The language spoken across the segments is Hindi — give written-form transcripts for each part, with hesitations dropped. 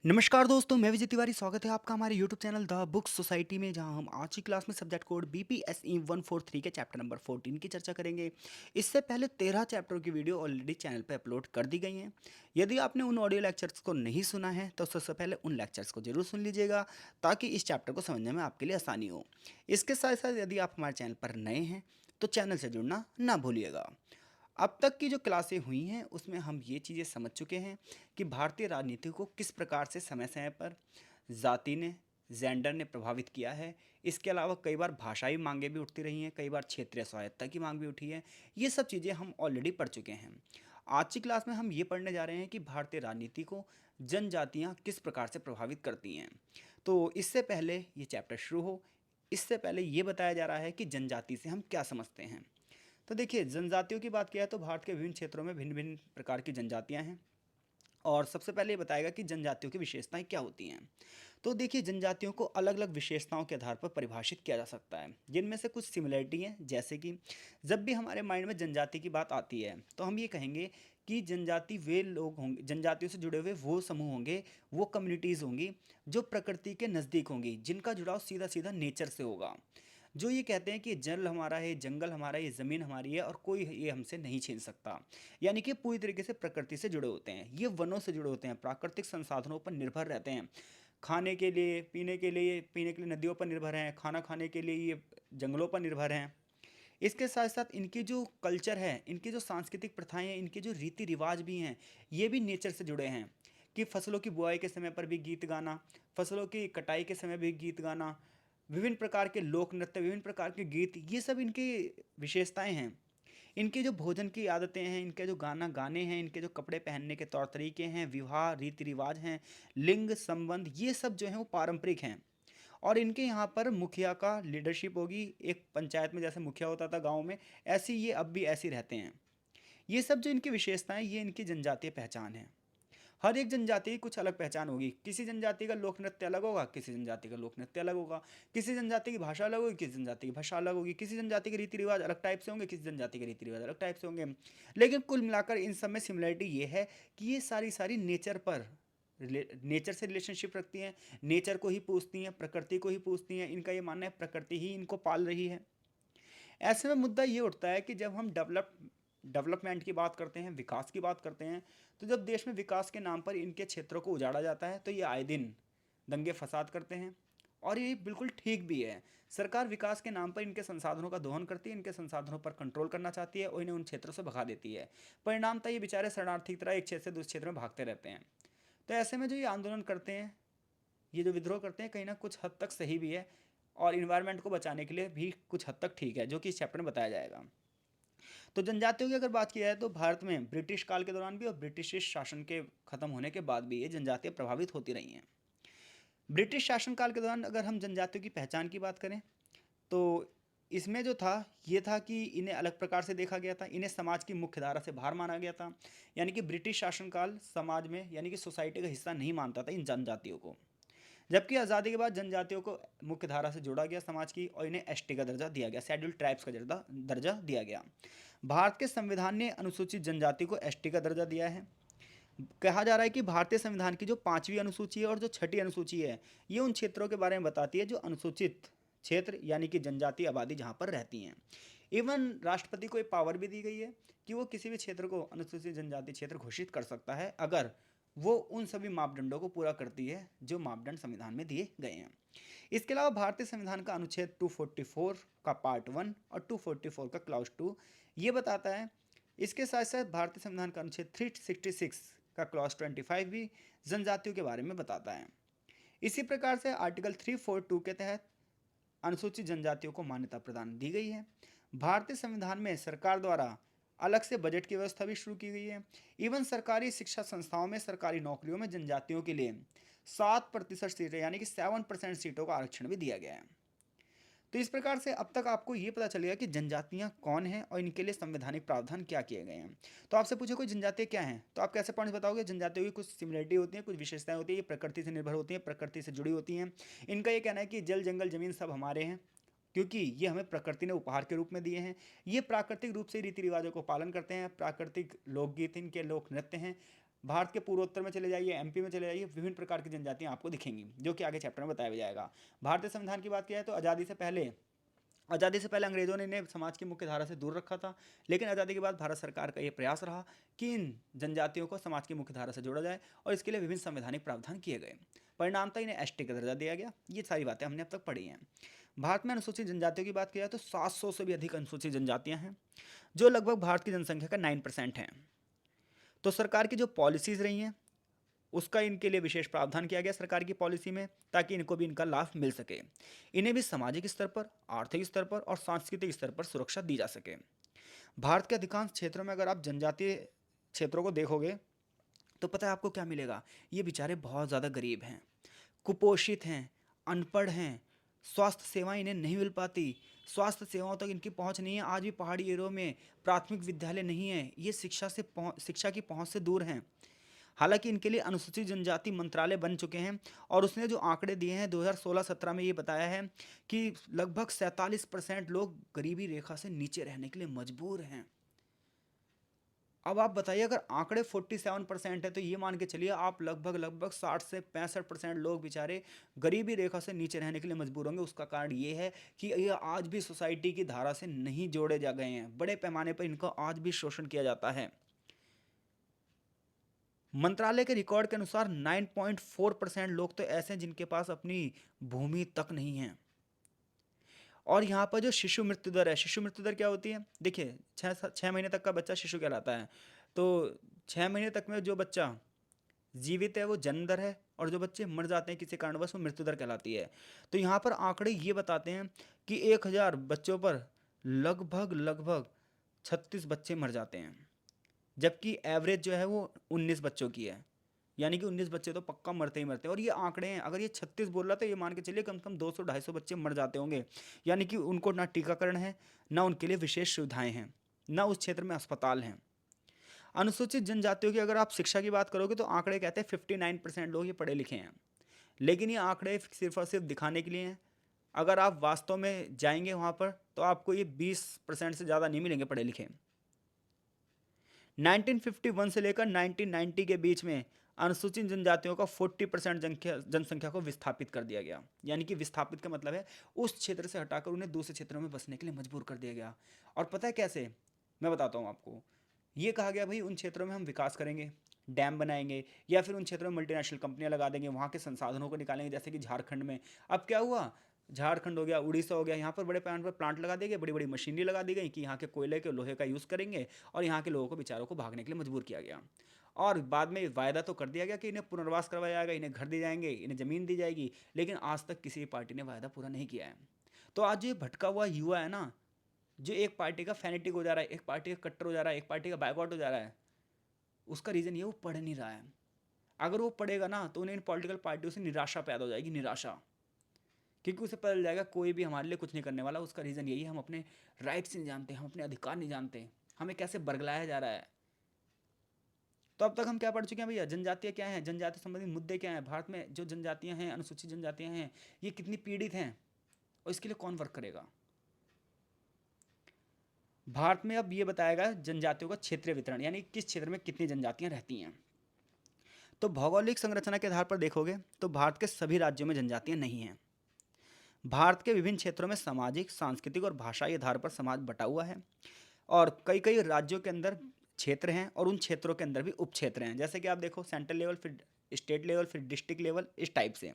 नमस्कार दोस्तों, मैं विजय तिवारी। स्वागत है आपका हमारे YouTube channel the book society में, जहां हम आज की क्लास में सब्जेक्ट कोड BPSE 143 के चैप्टर नंबर 14 की चर्चा करेंगे। इससे पहले 13 चैप्टरों की वीडियो ऑलरेडी चैनल पर अपलोड कर दी गई हैं। यदि आपने उन ऑडियो लेक्चर्स को नहीं सुना है तो सबसे पहले उन लेक्चर्स को जरूर सुन लीजिएगा, ताकि इस चैप्टर को समझने में आपके लिए आसानी हो। इसके साथ साथ यदि आप हमारे चैनल पर नए हैं तो चैनल से जुड़ना ना भूलिएगा। अब तक की जो क्लासें हुई हैं उसमें हम ये चीज़ें समझ चुके हैं कि भारतीय राजनीति को किस प्रकार से समय समय पर जाति ने, जेंडर ने प्रभावित किया है। इसके अलावा कई बार भाषाई मांगें भी उठती रही हैं, कई बार क्षेत्रीय स्वायत्तता की मांग भी उठी है। ये सब चीज़ें हम ऑलरेडी पढ़ चुके हैं। आज की क्लास में हम ये पढ़ने जा रहे हैं कि भारतीय राजनीति को जनजातियाँ किस प्रकार से प्रभावित करती हैं। तो इससे पहले ये चैप्टर शुरू हो, इससे पहले ये बताया जा रहा है कि जनजाति से हम क्या समझते हैं। तो देखिए, जनजातियों की बात किया है तो भारत के विभिन्न क्षेत्रों में भिन्न भिन्न प्रकार की जनजातियां हैं। और सबसे पहले ये बताएगा कि जनजातियों की विशेषताएं क्या होती हैं। तो देखिए, जनजातियों को अलग अलग विशेषताओं के आधार पर परिभाषित किया जा सकता है, जिनमें से कुछ सिमिलरिटी हैं। जैसे कि जब भी हमारे माइंड में जनजाति की बात आती है तो हम ये कहेंगे कि जनजाति वे लोग होंगे, जनजातियों से जुड़े हुए वो समूह होंगे, वो कम्युनिटीज़ होंगी जो प्रकृति के नज़दीक होंगी, जिनका जुड़ाव सीधा सीधा नेचर से होगा। जो ये कहते हैं कि जल हमारा है, जंगल हमारा है, ये ज़मीन हमारी है और कोई ये हमसे नहीं छीन सकता। यानी कि पूरी तरीके से प्रकृति से जुड़े होते हैं, ये वनों से जुड़े होते हैं, प्राकृतिक संसाधनों पर निर्भर रहते हैं। खाने के लिए, पीने के लिए नदियों पर निर्भर हैं, खाना खाने के लिए ये जंगलों पर निर्भर हैं। इसके साथ साथ इनकी जो कल्चर है, इनकी जो सांस्कृतिक प्रथाएं हैं, इनके जो रीति रिवाज भी हैं, ये भी नेचर से जुड़े हैं। कि फसलों की बुआई के समय पर भी गीत गाना, फसलों की कटाई के समय भी गीत गाना, विभिन्न प्रकार के लोक नृत्य, विभिन्न प्रकार के गीत, ये सब इनकी विशेषताएं हैं। इनके जो भोजन की आदतें हैं, इनके जो गाना गाने हैं, इनके जो कपड़े पहनने के तौर तरीके हैं, विवाह रीति रिवाज हैं, लिंग संबंध, ये सब जो है वो पारंपरिक हैं। और इनके यहाँ पर मुखिया का लीडरशिप होगी। एक पंचायत में जैसे मुखिया होता था गांव में, ऐसी ये अब भी ऐसी रहते हैं। ये सब जो इनकी विशेषताएं, ये इनकी जनजातीय पहचान है। हर एक जनजाति की कुछ अलग पहचान होगी। किसी जनजाति का लोक नृत्य अलग होगा, किसी जनजाति का लोक नृत्य अलग होगा, किसी जनजाति की भाषा अलग होगी, किसी जनजाति की भाषा अलग होगी, किसी जनजाति के रीति रिवाज अलग टाइप से होंगे, किसी जनजाति के रीति रिवाज अलग टाइप से होंगे। लेकिन कुल मिलाकर इन सब में सिमिलरिटी ये है कि ये सारी सारी नेचर से रिलेशनशिप रखती हैं, नेचर को ही पूछती हैं, प्रकृति को ही पूछती हैं। इनका ये मानना है प्रकृति ही इनको पाल रही है। ऐसे में मुद्दा ये उठता है कि जब हम डेवलपमेंट की बात करते हैं, विकास की बात करते हैं, तो जब देश में विकास के नाम पर इनके क्षेत्रों को उजाड़ा जाता है तो ये आए दिन दंगे फसाद करते हैं। और ये बिल्कुल ठीक भी है। सरकार विकास के नाम पर इनके संसाधनों का दोहन करती है, इनके संसाधनों पर कंट्रोल करना चाहती है और इन्हें उन क्षेत्रों से भगा देती है। परिणामतः ये बेचारे शरणार्थी की तरह एक क्षेत्र से दूसरे क्षेत्र में भागते रहते हैं। तो ऐसे में जो ये आंदोलन करते हैं, ये जो विद्रोह करते हैं, कहीं ना कुछ हद तक सही भी है और इन्वायरमेंट को बचाने के लिए भी कुछ हद तक ठीक है, जो कि इस चैप्टर में बताया जाएगा। तो जनजातियों की अगर बात की जाए तो भारत में ब्रिटिश काल के दौरान भी और ब्रिटिश शासन के खत्म होने के बाद भी ये जनजातियाँ प्रभावित होती रही हैं। ब्रिटिश शासनकाल के दौरान अगर हम जनजातियों की पहचान की बात करें तो इसमें जो था ये था कि इन्हें अलग प्रकार से देखा गया था, इन्हें समाज की मुख्य धारा से बाहर माना गया था। यानी कि ब्रिटिश शासनकाल समाज में, यानी कि सोसाइटी का हिस्सा नहीं मानता था इन जनजातियों को। जबकि आज़ादी के बाद जनजातियों को मुख्य धारा से जोड़ा गया समाज की और इन्हें एसटी का दर्जा दिया गया, शेड्यूल ट्राइब्स का दर्जा दिया गया। भारत के संविधान ने अनुसूचित जनजाति को एसटी का दर्जा दिया है। कहा जा रहा है कि भारतीय संविधान की जो 5वीं अनुसूची है और जो 6ठी अनुसूची है, ये उन क्षेत्रों के बारे में बताती है जो अनुसूचित क्षेत्र यानी कि जनजाति आबादी जहाँ पर रहती हैं। इवन राष्ट्रपति को एक पावर भी दी गई है कि वो किसी भी क्षेत्र को अनुसूचित जनजाति क्षेत्र घोषित कर सकता है, अगर वो उन सभी मापदंडों को पूरा करती है जो मापदंड संविधान में दिए गए हैं। इसके अलावा भारतीय संविधान का अनुच्छेद 244 का पार्ट 1 और 244 का क्लाउज 2 ये बताता है। इसके साथ साथ भारतीय संविधान का अनुच्छेद 366 का क्लॉज 25 भी जनजातियों के बारे में बताता है। इसी प्रकार से आर्टिकल 342 के तहत अनुसूचित जनजातियों को मान्यता प्रदान दी गई है। भारतीय संविधान में सरकार द्वारा अलग से बजट की व्यवस्था भी शुरू की गई है। इवन सरकारी शिक्षा संस्थाओं में, सरकारी नौकरियों में जनजातियों के लिए 7% सीटें यानी कि 7% सीटों का आरक्षण भी दिया गया है। तो इस प्रकार से अब तक आपको ये पता चलेगा कि जनजातियाँ कौन हैं और इनके लिए संवैधानिक प्रावधान क्या किए गए हैं। तो आपसे पूछे कोई जनजातियाँ क्या हैं, तो आप कैसे पॉइंट्स बताओगे? जनजातियों की कुछ सिमिलरिटी होती है, कुछ विशेषताएं होती है, ये प्रकृति से निर्भर होती हैं, प्रकृति से जुड़ी होती हैं। इनका ये कहना है कि जल जंगल जमीन सब हमारे हैं, क्योंकि ये हमें प्रकृति ने उपहार के रूप में दिए हैं। ये प्राकृतिक रूप से रीति रिवाजों को पालन करते हैं, प्राकृतिक लोकगीत इनके लोक नृत्य हैं। भारत के पूर्वोत्तर में चले जाइए, एमपी में चले जाइए, विभिन्न प्रकार की जनजातियां आपको दिखेंगी, जो कि आगे चैप्टर में बताया भी जाएगा। भारतीय संविधान की बात किया है तो आज़ादी से पहले अंग्रेजों ने इन्हें समाज की मुख्य धारा से दूर रखा था, लेकिन आज़ादी के बाद भारत सरकार का ये प्रयास रहा कि इन जनजातियों को समाज की मुख्य धारा से जोड़ा जाए, और इसके लिए विभिन्न संवैधानिक प्रावधान किए गए। परिणामतः इन्हें एसटी का दर्जा दिया गया। ये सारी बातें हमने अब तक पढ़ी हैं। भारत में अनुसूचित जनजातियों की बात की जाए तो 700 से भी अधिक अनुसूचित जनजातियां हैं, जो लगभग भारत की जनसंख्या का 9% हैं। तो सरकार की जो पॉलिसीज रही हैं उसका इनके लिए विशेष प्रावधान किया गया सरकार की पॉलिसी में, ताकि इनको भी इनका लाभ मिल सके। इन्हें भी सामाजिक स्तर पर, आर्थिक स्तर पर और सांस्कृतिक स्तर पर सुरक्षा दी जा सके। भारत के अधिकांश क्षेत्रों में अगर आप जनजातीय क्षेत्रों को देखोगे तो पता है आपको क्या मिलेगा? ये बेचारे बहुत ज़्यादा गरीब हैं, कुपोषित हैं, अनपढ़ हैं, स्वास्थ्य सेवाएं इन्हें नहीं मिल पाती, स्वास्थ्य सेवाओं तक इनकी पहुंच नहीं है। आज भी पहाड़ी एरियो में प्राथमिक विद्यालय नहीं है, ये शिक्षा की पहुंच से दूर हैं। हालांकि इनके लिए अनुसूचित जनजाति मंत्रालय बन चुके हैं, और उसने जो आंकड़े दिए हैं 2016-17 में ये बताया है कि लगभग 47% लोग गरीबी रेखा से नीचे रहने के लिए मजबूर हैं। अब आप बताइए, अगर आंकड़े 47% है तो ये मान के चलिए आप लगभग 60 से 65% लोग बेचारे गरीबी रेखा से नीचे रहने के लिए मजबूर होंगे। उसका कारण ये है कि ये आज भी सोसाइटी की धारा से नहीं जोड़े जा गए हैं, बड़े पैमाने पर इनका आज भी शोषण किया जाता है। मंत्रालय के रिकॉर्ड के अनुसार 9.4% लोग तो ऐसे हैं जिनके पास अपनी भूमि तक नहीं है। और यहाँ पर जो शिशु मृत्यु दर है, शिशु मृत्यु दर क्या होती है? देखिए, 6 महीने तक का बच्चा शिशु कहलाता है। तो 6 महीने तक में जो बच्चा जीवित है वो जन्म दर है, और जो बच्चे मर जाते हैं किसी कारणवश वो मृत्यु दर कहलाती है। तो यहाँ पर आंकड़े ये बताते हैं कि 1000 बच्चों पर लगभग 36 बच्चे मर जाते हैं, जबकि एवरेज जो है वो 19 बच्चों की है। यानी कि 19 बच्चे तो पक्का मरते ही मरते हैं। और ये आंकड़े हैं, अगर ये 36 बोल रहा था, ये मान के चलिए कम से कम 200-250 बच्चे मर जाते होंगे। यानी कि उनको ना टीकाकरण है, ना उनके लिए विशेष सुविधाएं हैं, ना उस क्षेत्र में अस्पताल हैं। अनुसूचित जनजातियों की अगर आप शिक्षा की बात करोगे तो आंकड़े कहते हैं 59% लोग ये पढ़े लिखे हैं, लेकिन ये आंकड़े सिर्फ और सिर्फ दिखाने के लिए हैं। अगर आप वास्तव में जाएंगे वहाँ पर तो आपको ये 20% से ज़्यादा नहीं मिलेंगे पढ़े लिखे। 1951 से लेकर 1990 के बीच में अनुसूचित जनजातियों का 40% जनसंख्या को विस्थापित कर दिया गया। यानी कि विस्थापित का मतलब है उस क्षेत्र से हटाकर उन्हें दूसरे क्षेत्रों में बसने के लिए मजबूर कर दिया गया। और पता है कैसे? मैं बताता हूँ आपको। ये कहा गया भाई उन क्षेत्रों में हम विकास करेंगे, डैम बनाएंगे, या फिर उन क्षेत्रों में मल्टीनेशनल कंपनियां लगा देंगे, वहाँ के संसाधनों को निकालेंगे। जैसे कि झारखंड में अब क्या हुआ, झारखंड हो गया, उड़ीसा हो गया, यहाँ पर बड़े पैमाने पर प्लांट लगा दिए गए, बड़ी बड़ी मशीनरी लगा दी गई कि यहाँ के कोयले के लोहे का यूज़ करेंगे, और यहाँ के लोगों को बेचारों को भागने के लिए मजबूर किया गया। और बाद में वायदा तो कर दिया गया कि इन्हें पुनर्वास करवाया जाएगा, इन्हें घर दिए जाएंगे, इन्हें ज़मीन दी जाएगी, लेकिन आज तक किसी पार्टी ने वायदा पूरा नहीं किया है। तो आज ये भटका हुआ युवा है ना, जो एक पार्टी का फैनेटिक हो जा रहा है, एक पार्टी का कट्टर हो जा रहा है, एक पार्टी का बैकआउट हो जा रहा है, उसका रीज़न ये वो पढ़ नहीं रहा है। अगर वो पढ़ेगा ना तो उन्हें इन पॉलिटिकल पार्टियों से निराशा पैदा हो जाएगी, निराशा। क्योंकि उसे पता चल जाएगा कोई भी हमारे लिए कुछ नहीं करने वाला। उसका रीज़न यही है, हम अपने राइट्स नहीं जानते, हम अपने अधिकार नहीं जानते, हमें कैसे बरगलाया जा रहा है। तो अब तक हम क्या पढ़ चुके हैं भैया? जनजातियाँ क्या हैं, जनजाति संबंधित मुद्दे क्या हैं, भारत में जो जनजातियाँ हैं, अनुसूचित जनजातियाँ हैं, ये कितनी पीड़ित हैं, और इसके लिए कौन वर्क करेगा। भारत में अब ये बताया गया जनजातियों का क्षेत्रीय वितरण, यानी किस क्षेत्र में कितनी जनजातियाँ रहती हैं। तो भौगोलिक संरचना के आधार पर देखोगे तो भारत के सभी राज्यों में जनजातियाँ नहीं हैं। भारत के विभिन्न क्षेत्रों में सामाजिक, सांस्कृतिक और भाषाई आधार पर समाज बटा हुआ है, और कई कई राज्यों के अंदर क्षेत्र हैं, और उन क्षेत्रों के अंदर भी उप क्षेत्र हैं। जैसे कि आप देखो, सेंट्रल लेवल, फिर स्टेट लेवल, फिर डिस्ट्रिक्ट लेवल, इस टाइप से।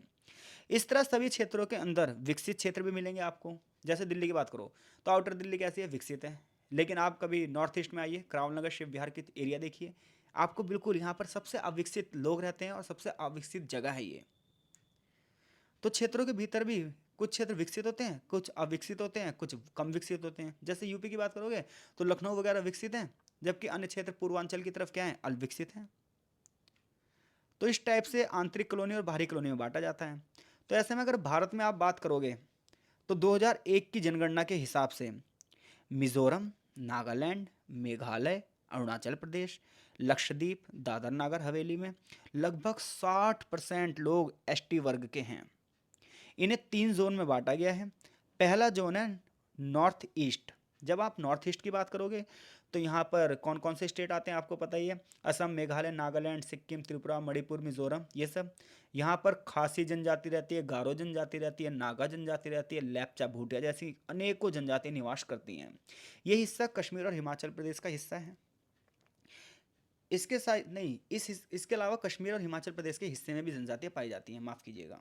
इस तरह सभी क्षेत्रों के अंदर विकसित क्षेत्र भी मिलेंगे आपको। जैसे दिल्ली की बात करो तो आउटर दिल्ली कैसी है? विकसित है। लेकिन आप कभी नॉर्थ ईस्ट में आइए, करावल नगर, शिव विहार की एरिया देखिए, आपको बिल्कुल यहाँ पर सबसे अविकसित लोग रहते हैं, और सबसे अविकसित जगह है ये। तो क्षेत्रों के भीतर भी कुछ क्षेत्र विकसित होते हैं, कुछ अविकसित होते हैं, कुछ कम विकसित होते हैं। जैसे यूपी की बात करोगे तो लखनऊ वगैरह विकसित हैं, जबकि अन्य क्षेत्र पूर्वांचल की तरफ क्या है? अविकसित हैं। तो इस टाइप से आंतरिक कॉलोनी और बाहरी कॉलोनी में बांटा जाता है। तो ऐसे में अगर भारत में आप बात करोगे तो 2001 की जनगणना के हिसाब से मिजोरम, नागालैंड, मेघालय, अरुणाचल प्रदेश, लक्षद्वीप, दादर नागर हवेली में लगभग 60% लोग एसटी वर्ग के हैं। इन्हें 3 जोन में बांटा गया है। पहला जोन है नॉर्थ ईस्ट। जब आप नॉर्थ ईस्ट की बात करोगे तो यहाँ पर कौन कौन से स्टेट आते हैं आपको पता ही है, असम, मेघालय, नागालैंड, सिक्किम, त्रिपुरा, मणिपुर, मिजोरम, ये सब। यहाँ पर खासी जनजाति रहती है, गारो जनजाति रहती है, नागा जनजाति रहती है, लेप्चा, भूटिया जैसी अनेकों जनजाति निवास करती हैं। ये हिस्सा कश्मीर और हिमाचल प्रदेश का हिस्सा है। इसके साथ नहीं, इसके अलावा कश्मीर और हिमाचल प्रदेश के हिस्से में भी जनजातियाँ पाई जाती हैं, माफ़ कीजिएगा।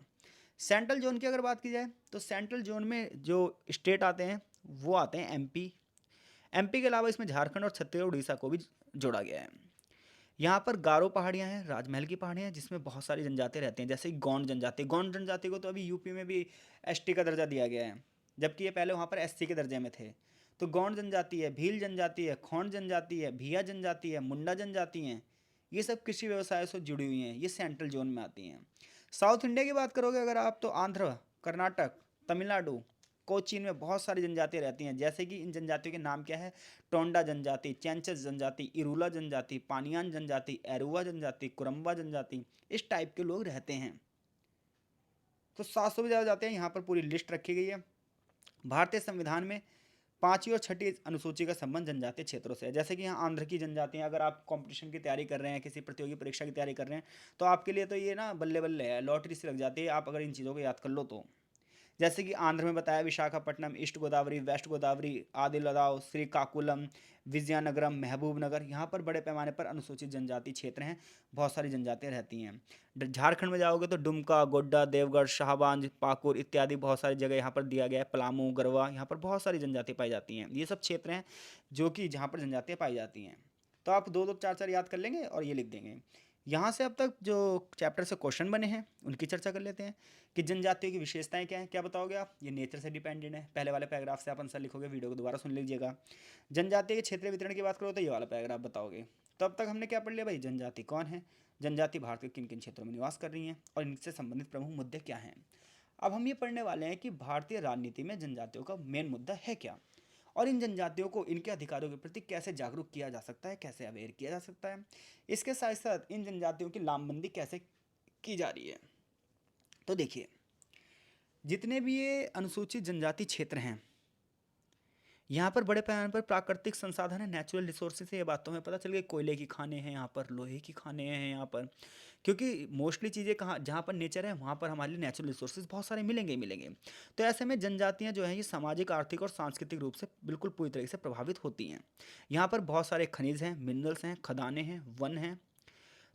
सेंट्रल जोन की अगर बात की जाए तो सेंट्रल जोन में जो स्टेट आते हैं वो आते हैं एमपी। एमपी के अलावा इसमें झारखंड और छत्तीसगढ़, उड़ीसा को भी जोड़ा गया है। यहाँ पर गारो पहाड़ियाँ हैं, राजमहल की पहाड़ियाँ हैं, जिसमें बहुत सारी जनजातियाँ रहती हैं, जैसे गौंड जनजाति। गौंड जनजाति को तो अभी यूपी में भी एसटी का दर्जा दिया गया है, जबकि ये पहले वहाँ पर एससी के दर्जे में थे। तो गौंड जनजाति है, भील जनजाति है, खोंड जनजाति है, भिया जनजाति है, मुंडा जनजाति हैं। ये सब कृषि व्यवसाय से जुड़ी हुई हैं, ये सेंट्रल जोन में आती हैं। साउथ इंडिया की बात करोगे अगर आप, तो आंध्र, कर्नाटक, तमिलनाडु, कोचीन में बहुत सारी जनजातियाँ रहती हैं। जैसे कि इन जनजातियों के नाम क्या है, टोंडा जनजाति, चैंचस जनजाति, इरूला जनजाति, पानियान जनजाति, एरुवा जनजाति, कुरम्बा जनजाति, इस टाइप के लोग रहते हैं। तो 700 भी ज़्यादा जाते हैं, यहाँ पर पूरी लिस्ट रखी गई है। भारतीय संविधान में 5वीं और 6ठी अनुसूची का संबंध जनजातीय क्षेत्रों से है। जैसे कि यहाँ आंध्र की जनजातियाँ, अगर आप कंपटीशन की तैयारी कर रहे हैं, किसी प्रतियोगी परीक्षा की तैयारी कर रहे हैं, तो आपके लिए तो ये ना बल्ले बल्ले है, लॉटरी से लग जाती है आप अगर इन चीज़ों को याद कर लो तो। जैसे कि आंध्र में बताया विशाखापट्टनम, ईस्ट गोदावरी, वेस्ट गोदावरी, आदिलाबाद, श्रीकाकुलम, विजयनगरम, महबूब नगर, यहाँ पर बड़े पैमाने पर अनुसूचित जनजाति क्षेत्र हैं, बहुत सारी जनजातियाँ रहती हैं। झारखंड में जाओगे तो दुमका, गोड्डा, देवगढ़, शाहबांज, पाकुर इत्यादि बहुत सारी जगह यहाँ पर दिया गया है, पलामू, गरवा, यहाँ पर बहुत सारी जनजातियाँ पाई जाती हैं। ये सब क्षेत्र हैं जो कि जहाँ पर जनजातियाँ पाई जाती हैं। तो आप दो दो चार चार याद कर लेंगे और ये लिख देंगे। यहाँ से अब तक जो चैप्टर से क्वेश्चन बने हैं उनकी चर्चा कर लेते हैं कि जनजातियों की विशेषताएं क्या हैं। क्या बताओगे आप, ये नेचर से डिपेंडेंट है। पहले वाले पैराग्राफ से आप आंसर लिखोगे, वीडियो को दोबारा सुन लीजिएगा। जनजाति के क्षेत्रीय वितरण की बात करो तो ये वाला पैराग्राफ बताओगे। तो अब तक हमने क्या पढ़ लिया भाई, जनजाति कौन है, जनजाति भारत के किन किन क्षेत्रों में निवास कर रही हैं और इनसे संबंधित प्रमुख मुद्दे क्या हैं। अब हम ये पढ़ने वाले हैं कि भारतीय राजनीति में जनजातियों का मेन मुद्दा है क्या, और इन जनजातियों को इनके अधिकारों के प्रति कैसे जागरूक किया जा सकता है, कैसे अवेयर किया जा सकता है। इसके साथ साथ इन जनजातियों की लामबंदी कैसे की जा रही है। तो देखिए, जितने भी ये अनुसूचित जनजाति क्षेत्र हैं, यहाँ पर बड़े पैमाने पर प्राकृतिक संसाधन है, नेचुरल रिसोर्सेज है। ये बात तो हमें पता चल गई, कोयले की खाने हैं यहाँ पर, लोहे की खाने हैं यहाँ पर, क्योंकि मोस्टली चीज़ें कहाँ, जहाँ पर नेचर है वहाँ पर हमारे लिए नेचुरल रिसोर्सेज बहुत सारे मिलेंगे ही मिलेंगे। तो ऐसे में जनजातियाँ जो हैं ये सामाजिक, आर्थिक और सांस्कृतिक रूप से बिल्कुल पूरी तरीके से प्रभावित होती हैं। यहाँ पर बहुत सारे खनिज हैं, मिनरल्स हैं, खदानें हैं, वन हैं।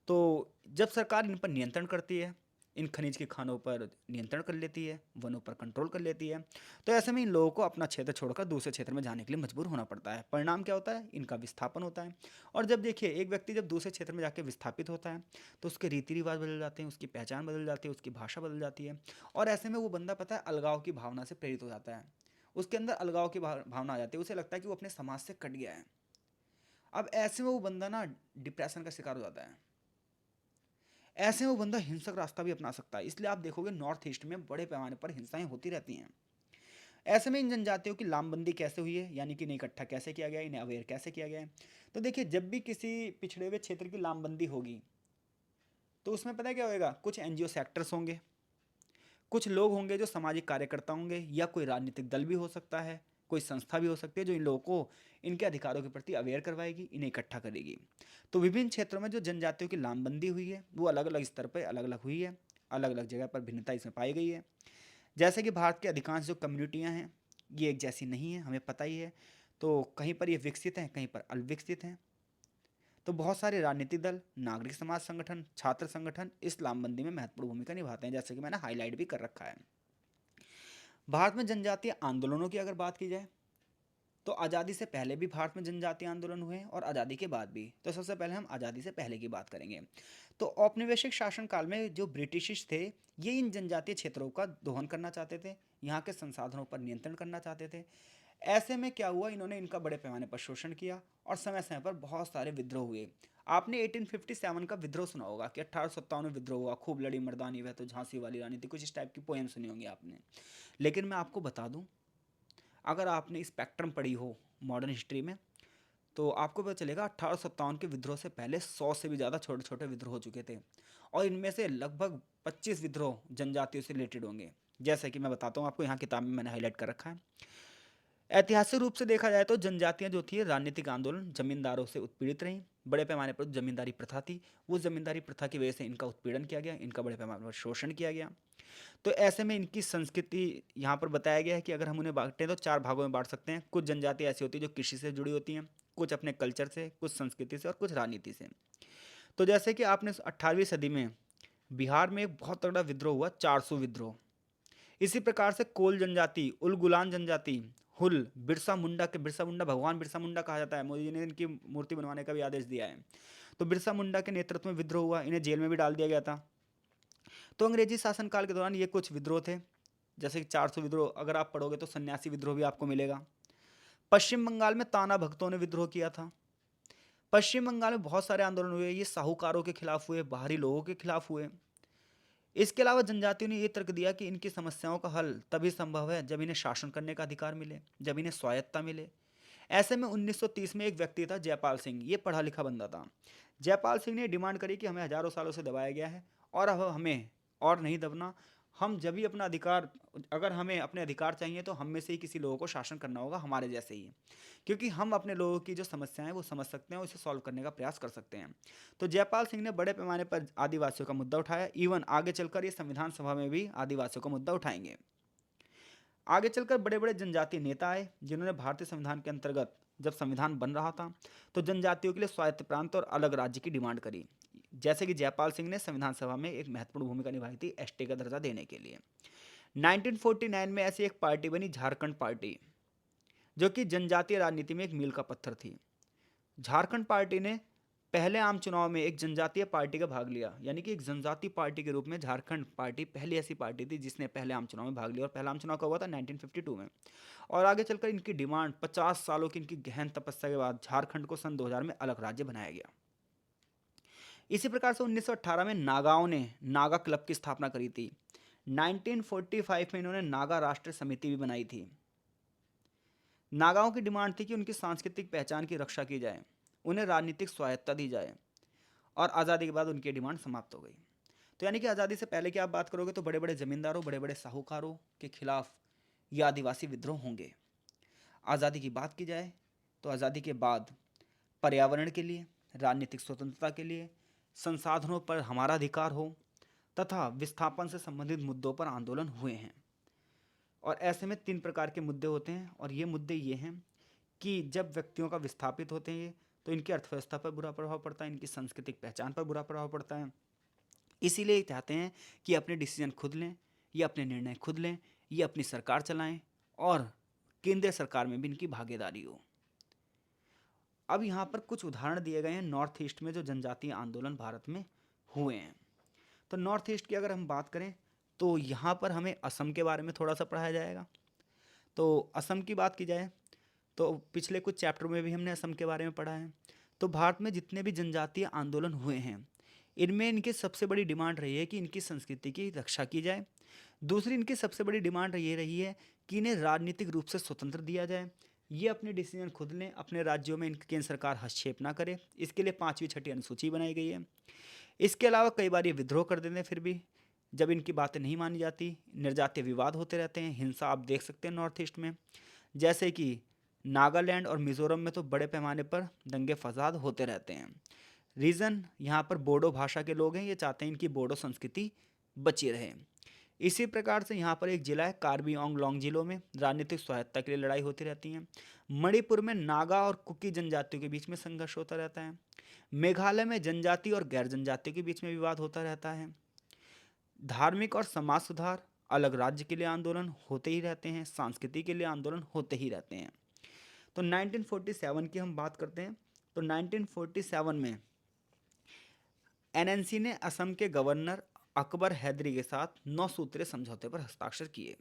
तो जब सरकार इन पर नियंत्रण करती है, इन खनिज के खानों पर नियंत्रण कर लेती है, वनों पर कंट्रोल कर लेती है, तो ऐसे में इन लोगों को अपना क्षेत्र छोड़कर दूसरे क्षेत्र में जाने के लिए मजबूर होना पड़ता है। परिणाम क्या होता है, इनका विस्थापन होता है। और जब देखिए, एक व्यक्ति जब दूसरे क्षेत्र में जाकर विस्थापित होता है तो उसके रीति रिवाज बदल जाते हैं, उसकी पहचान बदल जाती है, उसकी भाषा बदल जाती है। और ऐसे में वो बंदा पता है अलगाव की भावना से प्रेरित हो जाता है, उसके अंदर अलगाव की भावना आ जाती है, उसे लगता है कि वो अपने समाज से कट गया है। अब ऐसे में वो बंदा ना डिप्रेशन का शिकार हो जाता है। ऐसे में वो बंदा हिंसक रास्ता भी अपना सकता है। इसलिए आप देखोगे नॉर्थ ईस्ट में बड़े पैमाने पर हिंसाएं होती रहती हैं। ऐसे में इन जनजातियों की लामबंदी कैसे हुई है, यानी कि इन्हें इकट्ठा कैसे किया गया, इन्हें अवेयर कैसे किया गया है। तो देखिए, जब भी किसी पिछड़े हुए क्षेत्र की लामबंदी होगी तो उसमें पता है क्या होएगा, कुछ एनजीओ सेक्टर्स होंगे, कुछ लोग होंगे जो सामाजिक कार्यकर्ता होंगे, या कोई राजनीतिक दल भी हो सकता है, कोई संस्था भी हो सकती है जो इन लोगों को इनके अधिकारों के प्रति अवेयर करवाएगी, इन्हें इकट्ठा करेगी। तो विभिन्न क्षेत्रों में जो जनजातियों की लामबंदी हुई है वो अलग अलग स्तर पर अलग अलग हुई है, अलग अलग जगह पर भिन्नता इसमें पाई गई है। जैसे कि भारत के अधिकांश जो कम्युनिटियाँ हैं ये एक जैसी नहीं है, हमें पता ही है। तो कहीं पर ये विकसित हैं, कहीं पर अविकसित हैं। तो बहुत सारे राजनीतिक दल, नागरिक समाज संगठन, छात्र संगठन इस लामबंदी में महत्वपूर्ण भूमिका निभाते हैं, जैसे कि मैंने हाईलाइट भी कर रखा है। भारत में जनजातीय आंदोलनों की अगर बात की जाए तो आज़ादी से पहले भी भारत में जनजातीय आंदोलन हुए और आज़ादी के बाद भी। तो सबसे पहले हम आज़ादी से पहले की बात करेंगे। तो औपनिवेशिक शासन काल में जो ब्रिटिश थे ये इन जनजातीय क्षेत्रों का दोहन करना चाहते थे, यहाँ के संसाधनों पर नियंत्रण करना चाहते थे। ऐसे में क्या हुआ, इन्होंने इनका बड़े पैमाने पर शोषण किया और समय समय पर बहुत सारे विद्रोह हुए। आपने 1857 का विद्रोह सुना होगा कि 1857 में विद्रोह हुआ, खूब लड़ी मर्दानी वह तो झांसी वाली रानी थी, कुछ इस टाइप की पोएम सुनी होंगी आपने। लेकिन मैं आपको बता दूं, अगर आपने स्पेक्ट्रम पढ़ी हो मॉडर्न हिस्ट्री में तो आपको पता चलेगा 1857 के विद्रोह से पहले 100 से भी ज़्यादा छोटे छोटे विद्रोह हो चुके थे, और इनमें से लगभग 25 विद्रोह जनजातियों से रिलेटेड होंगे। जैसे कि मैं बताता हूँ आपको, यहाँ किताब में मैंने हाईलाइट कर रखा है। ऐतिहासिक रूप से देखा जाए तो जनजातियां जो थी राजनीतिक आंदोलन जमींदारों से उत्पीड़ित रहीं। बड़े पैमाने पर जमींदारी प्रथा थी, वो जमींदारी प्रथा की वजह से इनका उत्पीड़न किया गया, इनका बड़े पैमाने पर शोषण किया गया। तो ऐसे में इनकी संस्कृति यहाँ पर बताया गया है कि अगर हम उन्हें बांटें तो चार भागों में बांट सकते हैं। कुछ जनजाति ऐसी होती है जो कृषि से जुड़ी होती हैं, कुछ अपने कल्चर से, कुछ संस्कृति से और कुछ राजनीति से। तो जैसे कि आपने 18वीं सदी में बिहार में एक बहुत तगड़ा विद्रोह हुआ, 400 विद्रोह। इसी प्रकार से कोल जनजाति, उलगुलान जनजाति, हुल, बिरसा मुंडा, भगवान बिरसा मुंडा कहा जाता है, मोदी जी ने इनकी मूर्ति बनवाने का भी आदेश दिया है। तो बिरसा मुंडा के नेतृत्व में विद्रोह हुआ, इन्हें जेल में भी डाल दिया गया था। तो अंग्रेजी शासनकाल के दौरान ये कुछ विद्रोह थे, जैसे कि 400 विद्रोह अगर आप पढ़ोगे तो सन्यासी विद्रोह भी आपको मिलेगा। पश्चिम बंगाल में ताना भक्तों ने विद्रोह किया था। पश्चिम बंगाल में बहुत सारे आंदोलन हुए, ये साहूकारों के खिलाफ हुए, बाहरी लोगों के खिलाफ हुए। इसके अलावा जनजातियों ने यह तर्क दिया कि इनकी समस्याओं का हल तभी संभव है जब इन्हें शासन करने का अधिकार मिले, जब इन्हें स्वायत्तता मिले। ऐसे में 1930 में एक व्यक्ति था जयपाल सिंह, ये पढ़ा लिखा बंदा था। जयपाल सिंह ने डिमांड करी कि हमें हजारों सालों से दबाया गया है और अब हमें और नहीं दबना। हम जब भी अपना अधिकार, अगर हमें अपने अधिकार चाहिए तो हम में से ही किसी लोगों को शासन करना होगा, हमारे जैसे ही, क्योंकि हम अपने लोगों की जो समस्याएं हैं वो समझ सकते हैं और इसे सॉल्व करने का प्रयास कर सकते हैं। तो जयपाल सिंह ने बड़े पैमाने पर आदिवासियों का मुद्दा उठाया। इवन आगे चलकर ये संविधान सभा में भी आदिवासियों का मुद्दा उठाएंगे। आगे चलकर बड़े बड़े जनजातीय नेता आए जिन्होंने भारतीय संविधान के अंतर्गत, जब संविधान बन रहा था, तो जनजातियों के लिए स्वायत्त प्रांत और अलग राज्य की डिमांड करी। जैसे कि जयपाल सिंह ने संविधान सभा में एक महत्वपूर्ण भूमिका निभाई थी एसटी का दर्जा देने के लिए। 1949 में ऐसी एक पार्टी बनी, झारखंड पार्टी, जो कि जनजातीय राजनीति में एक मील का पत्थर थी। झारखंड पार्टी ने पहले आम चुनाव में एक जनजातीय पार्टी का भाग लिया, यानी कि एक जनजातीय पार्टी के रूप में झारखंड पार्टी पहली ऐसी पार्टी थी जिसने पहले आम चुनाव में भाग लिया। और पहला आम चुनाव का हुआ था 1952 में। और आगे चलकर इनकी डिमांड, 50 सालों की इनकी गहन तपस्या के बाद झारखंड को सन 2000 में अलग राज्य बनाया गया। इसी प्रकार से 1918 में नागाओं ने नागा क्लब की स्थापना करी थी। 1945 में इन्होंने नागा राष्ट्रीय समिति भी बनाई थी। नागाओं की डिमांड थी कि उनकी सांस्कृतिक पहचान की रक्षा की जाए, उन्हें राजनीतिक स्वायत्तता दी जाए। और आज़ादी के बाद उनकी डिमांड समाप्त हो गई। तो यानी कि आज़ादी से पहले की आप बात करोगे तो बड़े बड़े जमींदारों, बड़े बड़े साहूकारों के खिलाफ ये आदिवासी विद्रोह होंगे। आज़ादी की बात की जाए तो आज़ादी के बाद पर्यावरण के लिए, राजनीतिक स्वतंत्रता के लिए, संसाधनों पर हमारा अधिकार हो तथा विस्थापन से संबंधित मुद्दों पर आंदोलन हुए हैं। और ऐसे में 3 प्रकार के मुद्दे होते हैं, और ये मुद्दे ये हैं कि जब व्यक्तियों का विस्थापित होते हैं तो इनकी अर्थव्यवस्था पर बुरा प्रभाव पड़ता है, इनकी सांस्कृतिक पहचान पर बुरा प्रभाव पड़ता है। इसीलिए ये चाहते हैं कि अपने डिसीजन खुद लें, ये अपने निर्णय खुद लें, ये अपनी सरकार चलाएं और केंद्रीय सरकार में भी इनकी भागीदारी हो। अब यहाँ पर कुछ उदाहरण दिए गए हैं नॉर्थ ईस्ट में जो जनजातीय आंदोलन भारत में हुए हैं। तो नॉर्थ ईस्ट की अगर हम बात करें तो यहाँ पर हमें असम के बारे में थोड़ा सा पढ़ाया जाएगा। तो असम की बात की जाए तो पिछले कुछ चैप्टर में भी हमने असम के बारे में पढ़ा है। तो भारत में जितने भी जनजातीय आंदोलन हुए हैं, इनमें इनकी सबसे बड़ी डिमांड रही है कि इनकी संस्कृति की रक्षा की जाए। दूसरी इनकी सबसे बड़ी डिमांड ये रही है कि इन्हें राजनीतिक रूप से स्वतंत्र दिया जाए, ये अपने डिसीजन खुद लें, अपने राज्यों में इनकी केंद्र सरकार हस्तक्षेप ना करे। इसके लिए 5वीं 6ठी अनुसूची बनाई गई है। इसके अलावा कई बार ये विद्रोह कर देते हैं, फिर भी जब इनकी बातें नहीं मानी जाती, निर्जातीय विवाद होते रहते हैं, हिंसा आप देख सकते हैं नॉर्थ ईस्ट में। जैसे कि नागालैंड और मिज़ोरम में तो बड़े पैमाने पर दंगे फसाद होते रहते हैं। रीज़न यहाँ पर बोडो भाषा के लोग हैं, ये चाहते हैं इनकी बोडो संस्कृति बची रहे। इसी प्रकार से यहाँ पर एक जिला है कार्बी आंगलोंग, जिलों में राजनीतिक स्वायत्तता के लिए लड़ाई होती रहती है। मणिपुर में नागा और कुकी जनजातियों के बीच में संघर्ष होता रहता है। मेघालय में जनजाति और गैर जनजातियों के बीच में विवाद होता रहता है। धार्मिक और समाज सुधार, अलग राज्य के लिए आंदोलन होते ही रहते हैं, संस्कृति के लिए आंदोलन होते ही रहते हैं। तो 1947 की हम बात करते हैं तो 1947 में एनएनसी ने असम के गवर्नर अकबर हैदरी के साथ 9 सूत्रीय समझौते पर हस्ताक्षर किए।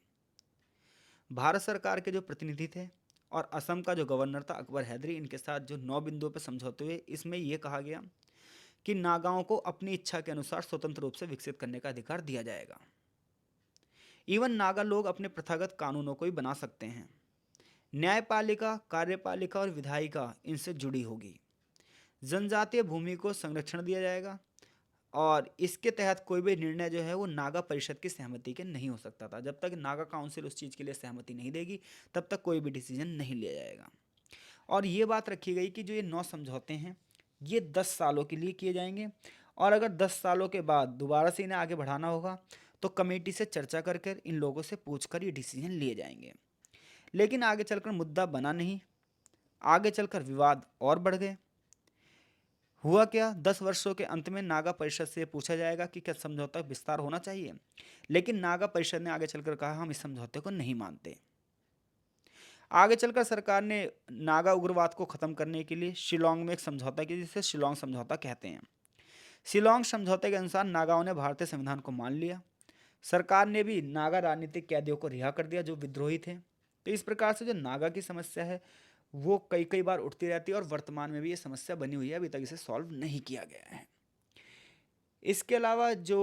भारत सरकार के जो प्रतिनिधि थे और असम का जो गवर्नर था अकबर हैदरी, इनके साथ जो 9 बिंदुओं पर समझौते हुए, इसमें यह कहा गया कि नागाओं को अपनी इच्छा के अनुसार स्वतंत्र रूप से विकसित करने का अधिकार दिया जाएगा। इवन नागा लोग अपने प्रथागत कानूनों को ही बना सकते हैं। न्यायपालिका, कार्यपालिका और विधायिका इनसे जुड़ी होगी। जनजातीय भूमि को संरक्षण दिया जाएगा। और इसके तहत कोई भी निर्णय जो है वो नागा परिषद की सहमति के नहीं हो सकता था। जब तक नागा काउंसिल उस चीज़ के लिए सहमति नहीं देगी तब तक कोई भी डिसीजन नहीं लिया जाएगा। और ये बात रखी गई कि जो ये 9 समझौते हैं ये 10 सालों के लिए किए जाएंगे, और अगर 10 सालों के बाद दोबारा से इन्हें आगे बढ़ाना होगा तो कमेटी से चर्चा कर कर इन लोगों से पूछकर ये डिसीजन लिए जाएंगे। लेकिन आगे चलकर मुद्दा बना नहीं, आगे चलकर विवाद और बढ़ गए। हुआ क्या, 10 वर्षों के अंत में नागा परिषद से पूछा जाएगा कि क्या समझौता विस्तार होना चाहिए, लेकिन नागा परिषद ने आगे चलकर कहा हम इस समझौते को नहीं मानते। आगे चलकर सरकार ने नागा उग्रवाद को खत्म करने के लिए शिलोंग में एक समझौता किया जिसे शिलोंग समझौता कहते हैं। शिलोंग समझौते के अनुसार नागाओं ने भारतीय संविधान को मान लिया। सरकार ने भी नागा राजनीतिक कैदियों को रिहा कर दिया जो विद्रोही थे। तो इस प्रकार से जो नागा की समस्या है वो कई कई बार उठती रहती है और वर्तमान में भी ये समस्या बनी हुई है, अभी तक इसे सॉल्व नहीं किया गया है। इसके अलावा जो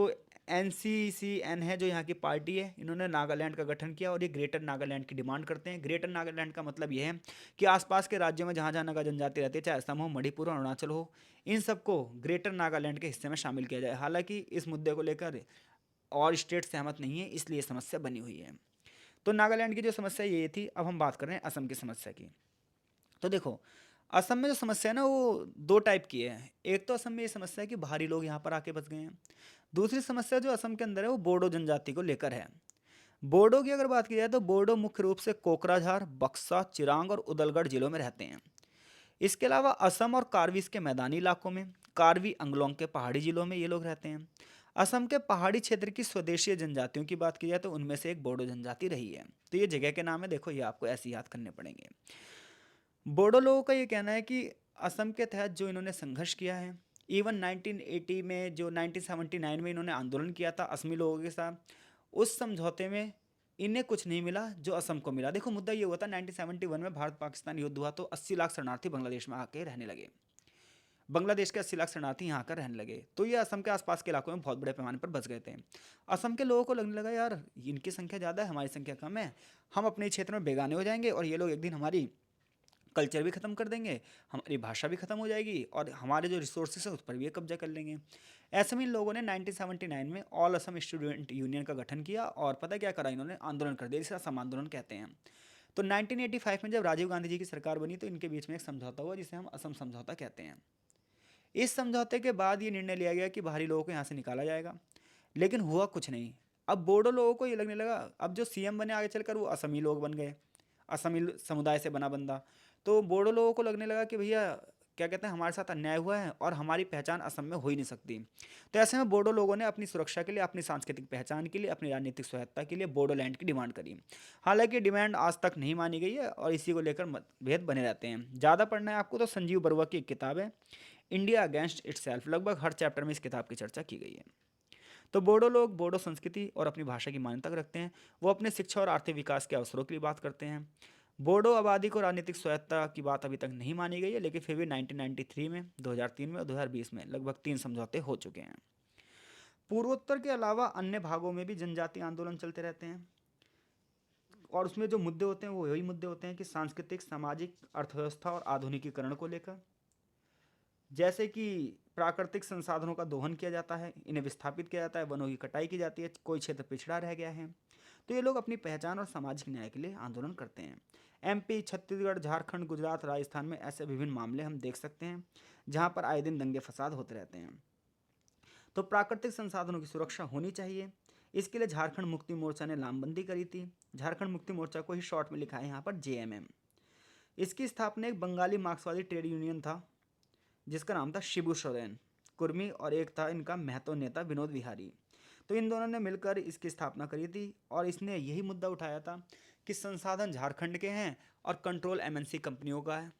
NCCN है, जो यहाँ की पार्टी है, इन्होंने नागालैंड का गठन किया और ये ग्रेटर नागालैंड की डिमांड करते हैं। ग्रेटर नागालैंड का मतलब ये है कि आसपास के राज्यों में जहाँ जहाँ नागा जनजाति रहती है, चाहे असम हो, मणिपुर हो, अरुणाचल हो, इन सबको ग्रेटर नागालैंड के हिस्से में शामिल किया जाए। हालांकि इस मुद्दे को लेकर और स्टेट सहमत नहीं है, इसलिए समस्या बनी हुई है। तो नागालैंड की जो समस्या ये थी। अब हम बात कर रहे हैं असम की समस्या की। तो देखो, असम में जो समस्या है ना वो दो टाइप की है। एक तो असम में ये समस्या है कि बाहरी लोग यहाँ पर आके बस गए हैं। दूसरी समस्या जो असम के अंदर है वो बोडो जनजाति को लेकर है। बोडो की अगर बात की जाए तो बोडो मुख्य रूप से कोकराझार, बक्सा, चिरांग और उदलगढ़ जिलों में रहते हैं। इसके अलावा असम और कार्बी के मैदानी इलाकों में, कार्बी अंगलोंग के पहाड़ी जिलों में ये लोग रहते हैं। असम के पहाड़ी क्षेत्र की स्वदेशीय जनजातियों की बात की जाए तो उनमें से एक बोडो जनजाति रही है। तो ये जगह के नाम है, देखो ये आपको ऐसे याद करने पड़ेंगे। बोडो लोगों का ये कहना है कि असम के तहत जो इन्होंने संघर्ष किया है, इवन 1980 में, जो 1979 में इन्होंने आंदोलन किया था असमी लोगों के साथ, उस समझौते में इन्हें कुछ नहीं मिला जो असम को मिला। देखो मुद्दा ये हुआ था 1971 में भारत पाकिस्तान युद्ध हुआ तो 80 लाख शरणार्थी बांग्लादेश में आके रहने लगे। बांग्लादेश के 80 लाख शरणार्थी यहाँ आकर रहने लगे, तो ये असम के आसपास के इलाकों में बहुत बड़े पैमाने पर बस गए थे। असम के लोगों को लगने लगा यार इनकी संख्या ज़्यादा है, हमारी संख्या कम है, हम अपने क्षेत्र में बेगाने हो जाएंगे और ये लोग एक दिन हमारी कल्चर भी ख़त्म कर देंगे, हमारी भाषा भी ख़त्म हो जाएगी और हमारे जो रिसोर्सेस है उस पर भी ये कब्जा कर लेंगे। ऐसे में इन लोगों ने 1979 में ऑल असम स्टूडेंट यूनियन का गठन किया और पता क्या करा, इन्होंने आंदोलन कर दिया, इसे असम आंदोलन कहते हैं। तो 1985 में जब राजीव गांधी जी की सरकार बनी तो इनके बीच में एक समझौता हुआ जिसे हम असम समझौता कहते हैं। इस समझौते के बाद ये निर्णय लिया गया कि बाहरी लोगों को यहाँ से निकाला जाएगा, लेकिन हुआ कुछ नहीं। अब बोडो लोगों को ये लगने लगा, अब जो सीएम बने आगे चलकर वो असमी लोग बन गए, असमी समुदाय से बना बंदा। तो बोडो लोगों को लगने लगा कि भैया क्या कहते हैं, हमारे साथ अन्याय हुआ है और हमारी पहचान असम में हो ही नहीं सकती। तो ऐसे में बोडो लोगों ने अपनी सुरक्षा के लिए, अपनी सांस्कृतिक पहचान के लिए, अपनी राजनीतिक स्वायत्ता के लिए बोडोलैंड की डिमांड करी। हालांकि डिमांड आज तक नहीं मानी गई है और इसी को लेकर मतभेद बने रहते हैं। ज़्यादा पढ़ना है आपको तो संजीव बरुआ की एक किताब है इंडिया अगेंस्ट इटसेल्फ, लगभग हर चैप्टर में इस किताब की चर्चा की गई है। तो बोडो लोग बोडो संस्कृति और अपनी भाषा की मान्यता रखते हैं। वो अपने शिक्षा और आर्थिक विकास के अवसरों की बात करते हैं। बोडो आबादी को राजनीतिक स्वायत्ता की बात अभी तक नहीं मानी गई है, लेकिन फिर भी 1993 में, 2003 में और 2020 में लगभग 3 समझौते हो चुके हैं। पूर्वोत्तर के अलावा अन्य भागों में भी जनजातीय आंदोलन चलते रहते हैं और उसमें जो मुद्दे होते हैं वो वही मुद्दे होते हैं कि सांस्कृतिक, सामाजिक, अर्थव्यवस्था और आधुनिकीकरण को लेकर। जैसे कि प्राकृतिक संसाधनों का दोहन किया जाता है, इन्हें विस्थापित किया जाता है, वनों की कटाई की जाती है, कोई क्षेत्र पिछड़ा रह गया है। तो ये लोग अपनी पहचान और सामाजिक न्याय के लिए आंदोलन करते हैं। MP, छत्तीसगढ़, झारखंड, गुजरात, राजस्थान में ऐसे विभिन्न मामले हम देख सकते हैं जहाँ पर आए दिन दंगे फसाद होते रहते हैं। तो प्राकृतिक संसाधनों की सुरक्षा होनी चाहिए, इसके लिए झारखंड मुक्ति मोर्चा ने लामबंदी करी थी। झारखंड मुक्ति मोर्चा को ही शॉर्ट में लिखा है यहाँ पर JMM। इसकी स्थापना एक बंगाली मार्क्सवादी ट्रेड यूनियन था जिसका नाम था शिबू सोरेन कुर्मी, और एक था इनका महतो नेता विनोद विहारी। तो इन दोनों ने मिलकर इसकी स्थापना करी थी और इसने यही मुद्दा उठाया था कि संसाधन झारखंड के हैं और कंट्रोल MNC कंपनियों का है,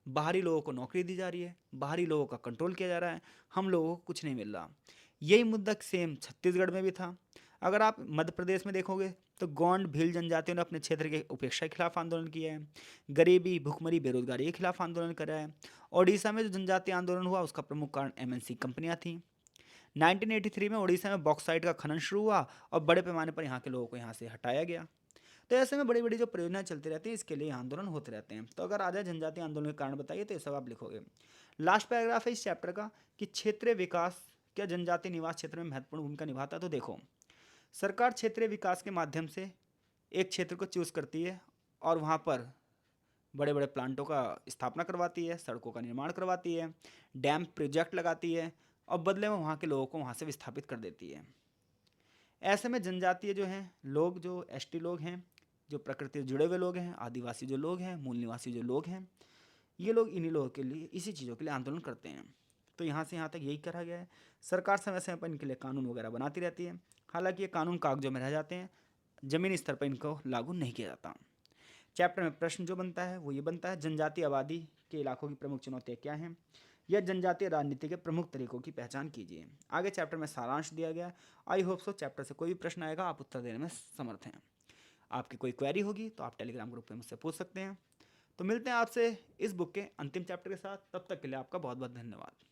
बाहरी लोगों को नौकरी दी जा रही है, बाहरी लोगों का कंट्रोल किया जा रहा है, हम लोगों को कुछ नहीं मिल रहा। यही मुद्दा सेम छत्तीसगढ़ में भी था। अगर आप मध्य प्रदेश में देखोगे तो गोंड भील जनजातियों ने अपने क्षेत्र के उपेक्षा के खिलाफ आंदोलन किया है, गरीबी, भुखमरी, बेरोजगारी के खिलाफ आंदोलन करा है। ओडिशा में जो जनजातीय आंदोलन हुआ उसका प्रमुख कारण MNC कंपनियां थीं। 1983 में ओडिशा में बॉक्साइट का खनन शुरू हुआ और बड़े पैमाने पर यहाँ के लोगों को यहाँ से हटाया गया। तो ऐसे में बड़ी बड़ी जो परियोजनाएं चलती रहती हैं, इसके लिए आंदोलन होते रहते हैं। तो अगर आ जाए जनजातीय आंदोलन के कारण बताइए तो ये सब आप लिखोगे। लास्ट पैराग्राफ है इस चैप्टर का कि क्षेत्रीय विकास क्या जनजातीय निवास क्षेत्र में महत्वपूर्ण भूमिका निभाता है? तो देखो, सरकार क्षेत्रीय विकास के माध्यम से एक क्षेत्र को चूज करती है और वहाँ पर बड़े बड़े प्लांटों का स्थापना करवाती है, सड़कों का निर्माण करवाती है, डैम प्रोजेक्ट लगाती है और बदले में वहाँ के लोगों को वहाँ से विस्थापित कर देती है। ऐसे में जनजातीय जो हैं लोग, जो एसटी लोग हैं, जो प्रकृति से जुड़े हुए लोग हैं, आदिवासी जो लोग हैं, मूल निवासी जो लोग हैं, ये लोग इन्हीं लोगों के लिए, इसी चीज़ों के लिए आंदोलन करते हैं। तो यहाँ से यहाँ तक यही करा गया है। सरकार समय समय पर इनके लिए कानून वगैरह बनाती रहती है। हालांकि ये कानून कागजों में रह जाते हैं, ज़मीनी स्तर पर इनको लागू नहीं किया जाता। चैप्टर में प्रश्न जो बनता है वो ये बनता है, जनजातीय आबादी के इलाकों की प्रमुख चुनौतियाँ क्या हैं, या जनजातीय राजनीति के प्रमुख तरीकों की पहचान कीजिए। आगे चैप्टर में सारांश दिया गया। आई होप सो चैप्टर से कोई भी प्रश्न आएगा आप उत्तर देने में समर्थ हैं। आपकी कोई क्वेरी होगी तो आप टेलीग्राम ग्रुप में मुझसे पूछ सकते हैं। तो मिलते हैं आपसे इस बुक के अंतिम चैप्टर के साथ। तब तक के लिए आपका बहुत बहुत धन्यवाद।